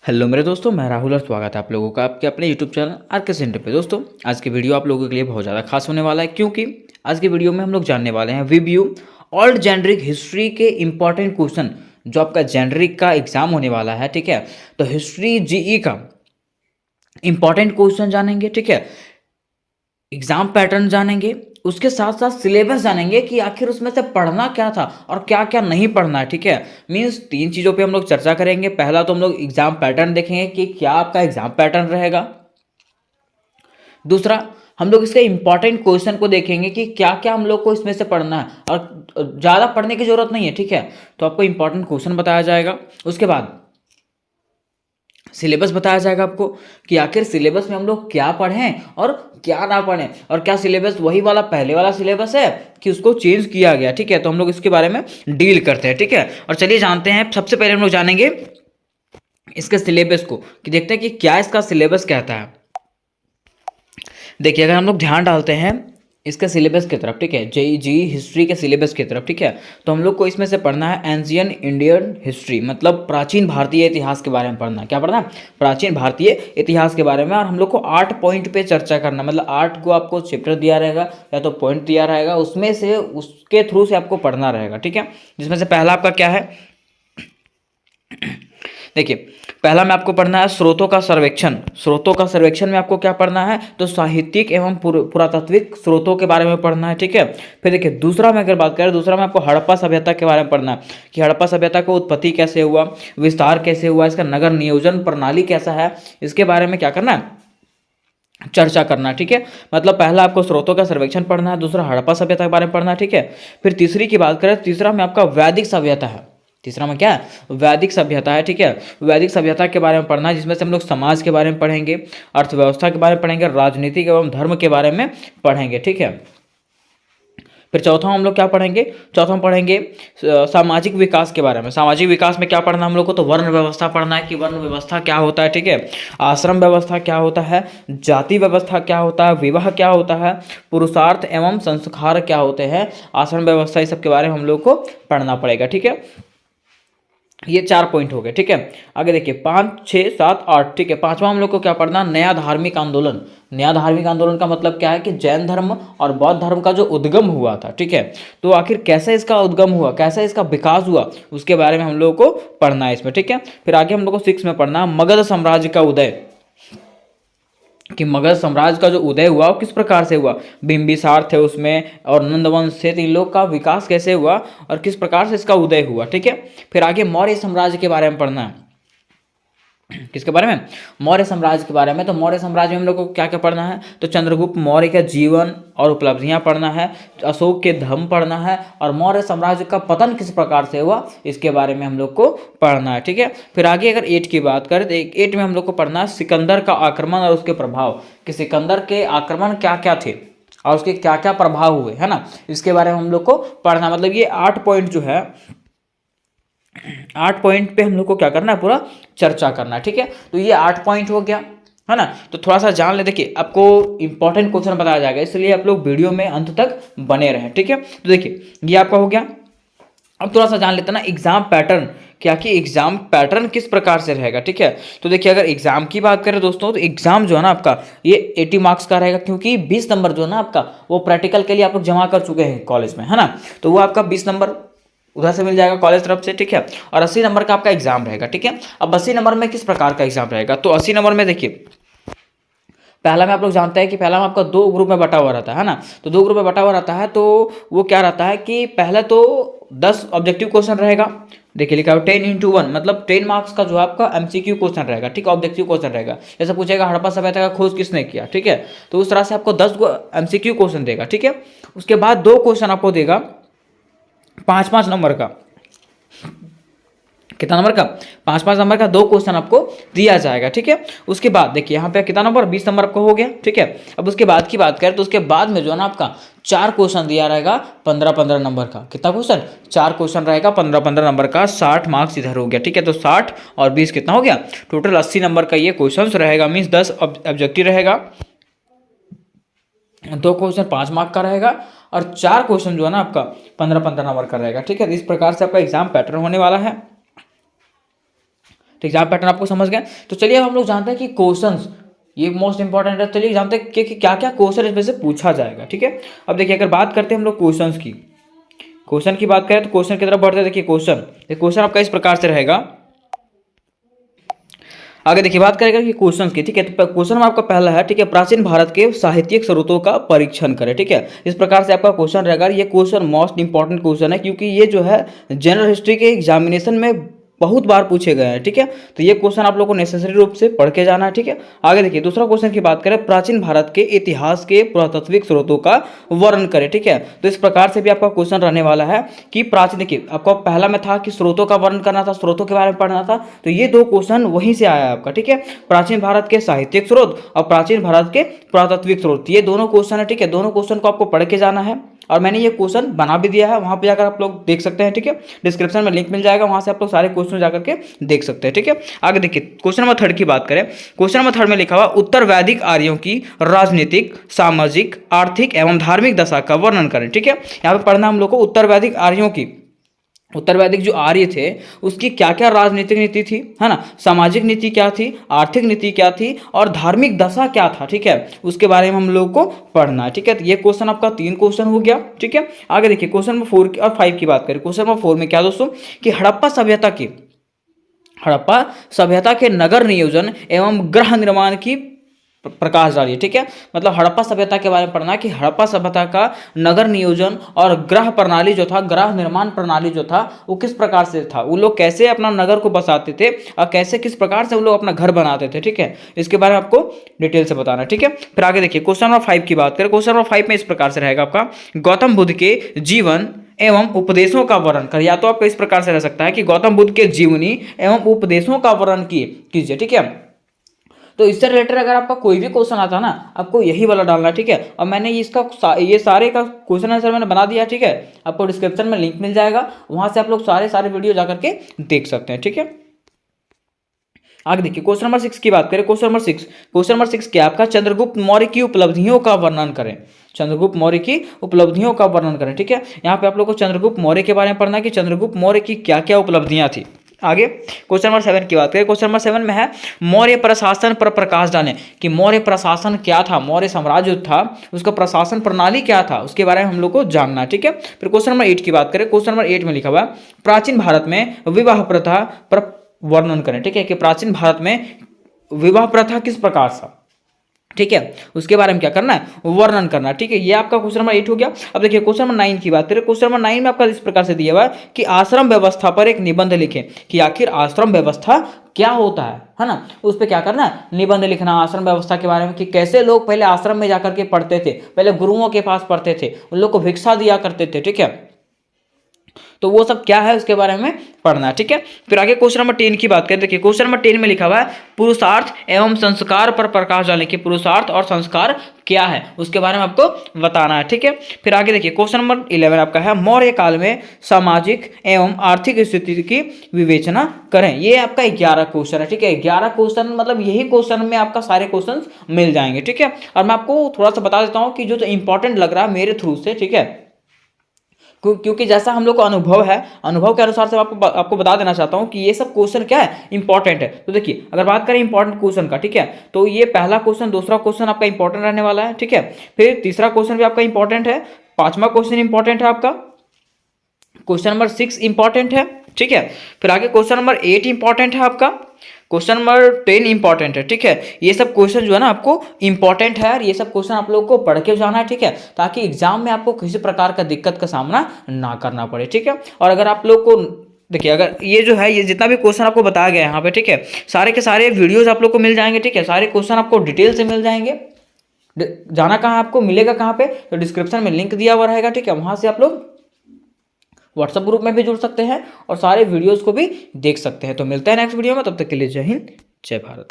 Hello मेरे दोस्तों, मैं राहुल और स्वागत है आप लोगों का आपके अपने यूट्यूब चैनल आर के सेंटर पे। दोस्तों, आज की वीडियो आप लोगों के लिए बहुत ज़्यादा खास होने वाला है, क्योंकि आज की वीडियो में हम लोग जानने वाले हैं रिव्यू ओल्ड जेनरिक हिस्ट्री के इंपॉर्टेंट क्वेश्चन जो आपका जेनरिक का एग्जाम होने वाला है। ठीक है, तो हिस्ट्री जीई का इंपॉर्टेंट क्वेश्चन जानेंगे। ठीक है, एग्जाम पैटर्न जानेंगे, उसके साथ साथ सिलेबस जानेंगे कि आखिर उसमें से पढ़ना क्या था और क्या क्या नहीं पढ़ना है। ठीक है, मीन्स तीन चीज़ों पे हम लोग चर्चा करेंगे। पहला तो हम लोग एग्जाम पैटर्न देखेंगे कि क्या आपका एग्जाम पैटर्न रहेगा। दूसरा, हम लोग इसके इंपॉर्टेंट क्वेश्चन को देखेंगे कि क्या क्या हम लोग को इसमें से पढ़ना है, और ज़्यादा पढ़ने की जरूरत नहीं है। ठीक है, तो आपको इंपॉर्टेंट क्वेश्चन बताया जाएगा। उसके बाद सिलेबस बताया जाएगा आपको कि आखिर सिलेबस में हम लोग क्या पढ़ें और क्या ना पढ़ें, और क्या सिलेबस वही वाला पहले वाला सिलेबस है कि उसको चेंज किया गया। ठीक है, तो हम लोग इसके बारे में डील करते हैं। ठीक है, और चलिए जानते हैं। सबसे पहले हम लोग जानेंगे इसके सिलेबस को, कि देखते हैं कि क्या इसका सिलेबस कहता है। देखिए, अगर हम लोग ध्यान डालते हैं इसके सिलेबस की तरफ, ठीक है, जी हिस्ट्री के सिलेबस की तरफ, ठीक है, तो हम लोग को इसमें से पढ़ना है एंशियन इंडियन हिस्ट्री, मतलब प्राचीन भारतीय इतिहास के बारे में पढ़ना है। क्या पढ़ना है? प्राचीन भारतीय इतिहास के बारे में। और हम लोग को 8 पॉइंट पे चर्चा करना, मतलब 8 को आपको चैप्टर दिया रहेगा या तो पॉइंट दिया रहेगा, उसमें से उसके थ्रू से आपको पढ़ना रहेगा। ठीक है, जिसमें से पहला आपका क्या है, देखिए, पहला में आपको पढ़ना है स्रोतों का सर्वेक्षण। स्रोतों का सर्वेक्षण में आपको क्या पढ़ना है, तो साहित्यिक एवं पुरातात्विक स्रोतों के बारे में पढ़ना है। ठीक है, फिर देखिए दूसरा में अगर बात करें, दूसरा में आपको हड़प्पा सभ्यता के बारे में पढ़ना है कि हड़प्पा सभ्यता का उत्पत्ति कैसे हुआ, विस्तार कैसे हुआ, इसका नगर नियोजन प्रणाली कैसा है, इसके बारे में क्या करना है, चर्चा करना। ठीक है, मतलब पहला आपको स्रोतों का सर्वेक्षण पढ़ना है, दूसरा हड़प्पा सभ्यता के बारे में पढ़ना है। ठीक है, फिर तीसरी की बात करें, तीसरा में आपका वैदिक सभ्यता है। तीसरा में क्या है? वैदिक सभ्यता है। ठीक है, वैदिक सभ्यता के बारे में पढ़ना है, जिसमें से हम लोग समाज के बारे में पढ़ेंगे, अर्थव्यवस्था के बारे में पढ़ेंगे, राजनीतिक एवं धर्म के बारे में पढ़ेंगे। ठीक है, फिर चौथा हम लोग क्या पढ़ेंगे, चौथा हम पढ़ेंगे सामाजिक विकास के बारे में। सामाजिक विकास में क्या पढ़ना हम लोग को, तो वर्ण व्यवस्था पढ़ना है कि वर्ण व्यवस्था क्या होता है। ठीक है, आश्रम व्यवस्था क्या होता है, जाति व्यवस्था क्या होता है, विवाह क्या होता है, पुरुषार्थ एवं संस्कार क्या होते हैं, आश्रम व्यवस्था, इस सब के बारे में हम लोग को पढ़ना पड़ेगा। ठीक है, ये 4 पॉइंट हो गए। ठीक है, आगे देखिए 5, 6, 7, 8। ठीक है, पांचवा हम लोग को क्या पढ़ना, नया धार्मिक आंदोलन। नया धार्मिक आंदोलन का मतलब क्या है कि जैन धर्म और बौद्ध धर्म का जो उद्गम हुआ था। ठीक है, तो आखिर कैसे इसका उद्गम हुआ, कैसे इसका विकास हुआ, उसके बारे में हम लोग को पढ़ना है इसमें। ठीक है, फिर आगे हम लोग को 6 में पढ़ना मगध साम्राज्य का उदय, कि मगध साम्राज्य का जो उदय हुआ वो किस प्रकार से हुआ, बिंबिसार थे उसमें और नंदवंश थे, तो इन लोग का विकास कैसे हुआ और किस प्रकार से इसका उदय हुआ। ठीक है, फिर आगे मौर्य साम्राज्य के बारे में पढ़ना है। किसके बारे में? मौर्य साम्राज्य के बारे में। तो मौर्य साम्राज्य में हम लोग को क्या क्या पढ़ना है, तो चंद्रगुप्त मौर्य का जीवन और उपलब्धियां पढ़ना है, अशोक के धर्म पढ़ना है, और मौर्य साम्राज्य का पतन किस प्रकार से हुआ इसके बारे में हम लोग को पढ़ना है। ठीक है, फिर आगे अगर 8 की बात करें तो 8 में हम लोग को पढ़ना है सिकंदर का आक्रमण और उसके प्रभाव, कि सिकंदर के आक्रमण क्या क्या थे और उसके क्या क्या प्रभाव हुए, है ना, इसके बारे में हम लोग को पढ़ना। मतलब ये 8 पॉइंट जो है, 8 पॉइंट पे हम लोग को क्या करना है, पूरा चर्चा करना है। ठीक है, तो ये 8 पॉइंट हो गया, है ना। तो थोड़ा सा जान ले, देखिए आपको इंपॉर्टेंट क्वेश्चन बताया जाएगा, इसलिए आप लोग वीडियो में अंत तक बने रहें। ठीक है, तो देखिए ये आपका हो गया। अब थोड़ा सा जान लेते हैं ना एग्जाम पैटर्न, क्या कि एग्जाम पैटर्न किस प्रकार से रहेगा। ठीक है, तो देखिए अगर एग्जाम की बात करें दोस्तों, तो एग्जाम जो है ना आपका ये 80 मार्क्स का रहेगा, क्योंकि 20 नंबर जो है ना आपका वो प्रैक्टिकल के लिए आप लोग जमा कर चुके हैं कॉलेज में, है ना, तो वो आपका 20 नंबर उधर से मिल जाएगा कॉलेज तरफ से। ठीक है, और 80 नंबर का आपका एग्जाम रहेगा। ठीक है, अब 80 नंबर में किस प्रकार का एग्जाम रहेगा, तो 80 नंबर में देखिए पहला में आप लोग जानते हैं कि पहला में आपका 2 ग्रुप में बटा हुआ रहता है ना, तो 2 ग्रुप में बटा हुआ रहता है, तो वो क्या रहता है कि पहले तो 10 ऑब्जेक्टिव क्वेश्चन रहेगा। देखिए लिखा है 10x1, मतलब 10 मार्क्स का जो आपका एमसीक्यू क्वेश्चन रहेगा। ठीक, ऑब्जेक्टिव क्वेश्चन रहेगा, जैसे पूछेगा हड़प्पा सभ्यता का खोज किसने किया। ठीक है, तो उस तरह से आपको 10 एमसीक्यू क्वेश्चन देगा। ठीक है, उसके बाद 2 क्वेश्चन आपको देगा 5-5 नंबर का। कितना नंबर का? 5-5 नंबर का 2 क्वेश्चन आपको दिया जाएगा। ठीक है, उसके बाद देखिए यहाँ पे कितना नंबर, 20 नंबर आपको हो गया। ठीक है, अब उसके बाद की बात करें तो उसके बाद में जो है ना आपका 4 क्वेश्चन दिया रहेगा 15-15 नंबर का। कितना क्वेश्चन? 4 क्वेश्चन रहेगा 15-15 नंबर का, 60 मार्क्स इधर हो गया। ठीक है, तो 60 और 20 कितना हो गया, टोटल 80 नंबर का ये क्वेश्चन रहेगा। मीन्स 10 ऑब्जेक्टिव रहेगा, 2 क्वेश्चन 5 मार्क का रहेगा, और 4 क्वेश्चन जो है ना आपका 15-15 नंबर का रहेगा। ठीक है, इस प्रकार से आपका एग्जाम पैटर्न होने वाला है। तो एग्जाम पैटर्न आपको समझ गए। तो चलिए अब हम लोग जानते हैं कि क्वेश्चंस, ये मोस्ट इंपॉर्टेंट है। चलिए जानते हैं कि क्या क्या क्वेश्चन इसमें से पूछा जाएगा, ठीक है। अब देखिए अगर बात करते हैं हम लोग क्वेश्चंस की, क्वेश्चन की बात करें तो क्वेश्चन की तरफ बढ़ते हैं। देखिए क्वेश्चन आपका इस प्रकार से रहेगा। आगे देखिए बात करेंगे कि क्वेश्चंस की, ठीक है। तो क्वेश्चन आपका पहला है, ठीक है, प्राचीन भारत के साहित्यिक स्रोतों का परीक्षण करें, ठीक है। इस प्रकार से आपका क्वेश्चन रहेगा। ये क्वेश्चन मोस्ट इंपॉर्टेंट क्वेश्चन है, क्योंकि ये जो है जनरल हिस्ट्री के एग्जामिनेशन में बहुत बार पूछे गए हैं, ठीक है। तो ये क्वेश्चन आप लोगों को नेसेसरी रूप से पढ़ के जाना है, ठीक है। आगे देखिए दूसरा क्वेश्चन की बात करें, प्राचीन भारत के इतिहास के पुरातात्विक स्रोतों का वर्णन करें, ठीक है। तो इस प्रकार से भी आपका क्वेश्चन रहने वाला है कि प्राचीन, देखिए आपको पहला में था कि स्रोतों का वर्णन करना था, स्रोतों के बारे में पढ़ना था, तो ये दो क्वेश्चन वहीं से आया है आपका, ठीक है। प्राचीन भारत के साहित्यिक स्रोत और प्राचीन भारत के पुरातात्विक स्रोत, ये दोनों क्वेश्चन है, ठीक है। दोनों क्वेश्चन को आपको पढ़ के जाना है, और मैंने ये क्वेश्चन बना भी दिया है, वहां पे जाकर आप लोग देख सकते हैं, ठीक है। डिस्क्रिप्शन में लिंक मिल जाएगा, वहां से आप लोग सारे क्वेश्चन जाकर के देख सकते हैं, ठीक है। आगे देखिए क्वेश्चन नंबर 3 की बात करें। क्वेश्चन नंबर 3 में लिखा हुआ, उत्तर वैदिक आर्यों की राजनीतिक, सामाजिक, आर्थिक एवं धार्मिक दशा का वर्णन करें, ठीक है। यहाँ पे पढ़ना हम लोग को उत्तर वैदिक आर्यों की, उत्तर वैदिक जो आर्य थे उसकी क्या क्या राजनीतिक नीति थी, है ना, सामाजिक नीति क्या थी, आर्थिक नीति क्या थी, और धार्मिक दशा क्या था, ठीक है, उसके बारे में हम लोग को पढ़ना है, ठीक है। तो ये क्वेश्चन आपका 3 क्वेश्चन हो गया, ठीक है। आगे देखिए क्वेश्चन नंबर 4 और 5 की बात करें। क्वेश्चन नंबर 4 में क्या दोस्तों, कि हड़प्पा सभ्यता के नगर नियोजन एवं गृह निर्माण की प्रकाश डालिए, ठीक है। मतलब हड़प्पा सभ्यता के बारे में पढ़ना कि हड़प्पा सभ्यता का नगर नियोजन और गृह प्रणाली जो था, गृह निर्माण प्रणाली जो था, वो किस प्रकार से था, वो लोग कैसे अपना नगर को बसाते थे और कैसे किस प्रकार से वो लोग अपना घर बनाते थे, ठीक है। इसके बारे में आपको डिटेल से बताना, ठीक है। फिर आगे देखिए क्वेश्चन नंबर 5 की बात करें। क्वेश्चन नंबर 5 में इस प्रकार से रहेगा आपका, गौतम बुद्ध के जीवन एवं उपदेशों का वर्णन कर, या तो आपको इस प्रकार से रह सकता है कि गौतम बुद्ध के जीवनी एवं उपदेशों का वर्णन कीजिए, ठीक है। तो इससे रिलेटेड अगर आपका कोई भी क्वेश्चन आता है ना, आपको यही वाला डालना है, ठीक है। और मैंने ये सारे का क्वेश्चन आंसर मैंने बना दिया, ठीक है। आपको डिस्क्रिप्शन में लिंक मिल जाएगा, वहां से आप लोग सारे वीडियो जाकर के देख सकते हैं, ठीक है। आगे देखिए क्वेश्चन नंबर 6 की बात करें। क्वेश्चन नंबर 6 क्या आपका, चंद्रगुप्त मौर्य की उपलब्धियों का वर्णन करें, चंद्रगुप्त मौर्य की उपलब्धियों का वर्णन करें, ठीक है। यहाँ पे आप लोग को चंद्रगुप्त मौर्य के बारे में पढ़ना है कि चंद्रगुप्त मौर्य की क्या क्या उपलब्धियां थी। आगे क्वेश्चन नंबर 7 की बात करें। क्वेश्चन नंबर 7 में है, मौर्य प्रशासन पर प्रकाश डालें, कि मौर्य प्रशासन क्या था, मौर्य साम्राज्य था उसका प्रशासन प्रणाली क्या था, उसके बारे में हम लोग को जानना है, ठीक है। फिर क्वेश्चन नंबर 8 की बात करें। क्वेश्चन नंबर 8 में लिखा हुआ है, प्राचीन भारत में विवाह प्रथा पर वर्णन करें, ठीक है, कि प्राचीन भारत में विवाह प्रथा किस प्रकार था, ठीक है, उसके बारे में क्या करना है, वर्णन करना, ठीक है। ये आपका क्वेश्चन नंबर 8 हो गया। अब देखिए क्वेश्चन नंबर 9 की बात करें। क्वेश्चन नंबर 9 में आपका इस प्रकार से दिया हुआ है कि आश्रम व्यवस्था पर एक निबंध लिखें, कि आखिर आश्रम व्यवस्था क्या होता है ना, उस पर क्या करना है, निबंध लिखना आश्रम व्यवस्था के बारे में, कि कैसे लोग पहले आश्रम में जाकर के पढ़ते थे, पहले गुरुओं के पास पढ़ते थे, उन लोग को भिक्षा दिया करते थे, ठीक है। तो वो सब क्या है उसके बारे में पढ़ना है, ठीक है। फिर आगे क्वेश्चन नंबर 10 की बात करें। देखिए क्वेश्चन नंबर 10 में लिखा हुआ है, पुरुषार्थ एवं संस्कार पर प्रकाश डालने, की पुरुषार्थ और संस्कार क्या है उसके बारे में आपको बताना है, ठीक है। फिर आगे देखिए क्वेश्चन नंबर 11 आपका है, मौर्य काल में सामाजिक एवं आर्थिक स्थिति की विवेचना करें। ये आपका 11 क्वेश्चन है, ठीक है। 11 क्वेश्चन मतलब यही क्वेश्चन में आपका सारे क्वेश्चन मिल जाएंगे, ठीक है। और मैं आपको थोड़ा सा बता देता हूँ कि जो इंपॉर्टेंट लग रहा है मेरे थ्रू से, ठीक है, क्योंकि जैसा हम लोग को अनुभव है, अनुभव के अनुसार से आपको बता देना चाहता हूं कि ये सब क्वेश्चन क्या है, इंपॉर्टेंट है। तो देखिए अगर बात करें इंपॉर्टेंट क्वेश्चन का, ठीक है, तो ये पहला क्वेश्चन, दूसरा क्वेश्चन आपका इंपॉर्टेंट रहने वाला है, ठीक है। फिर तीसरा क्वेश्चन भी आपका इंपॉर्टेंट है, पांचवा क्वेश्चन इंपॉर्टेंट है आपका, क्वेश्चन नंबर 6 इंपॉर्टेंट है, ठीक है। फिर आगे क्वेश्चन नंबर 8 इंपॉर्टेंट है आपका, क्वेश्चन नंबर 10 इंपॉर्टेंट है, ठीक है। ये सब क्वेश्चन जो है ना आपको इंपॉर्टेंट है, और ये सब क्वेश्चन आप लोग को पढ़ के जाना है, ठीक है, ताकि एग्जाम में आपको किसी प्रकार का दिक्कत का सामना ना करना पड़े, ठीक है। और अगर आप लोग को देखिए, अगर ये जो है, ये जितना भी क्वेश्चन आपको बताया गया है यहाँ पे, ठीक है, सारे के सारे वीडियोज आप लोग को मिल जाएंगे, ठीक है, सारे क्वेश्चन आपको डिटेल से मिल जाएंगे। जाना कहाँ आपको मिलेगा कहाँ पे, तो डिस्क्रिप्शन में लिंक दिया हुआ रहेगा, ठीक है, वहां से आप लोग व्हाट्सएप ग्रुप में भी जुड़ सकते हैं और सारे वीडियोस को भी देख सकते हैं। तो मिलते हैं नेक्स्ट वीडियो में, तब तक के लिए जय हिंद, जय भारत।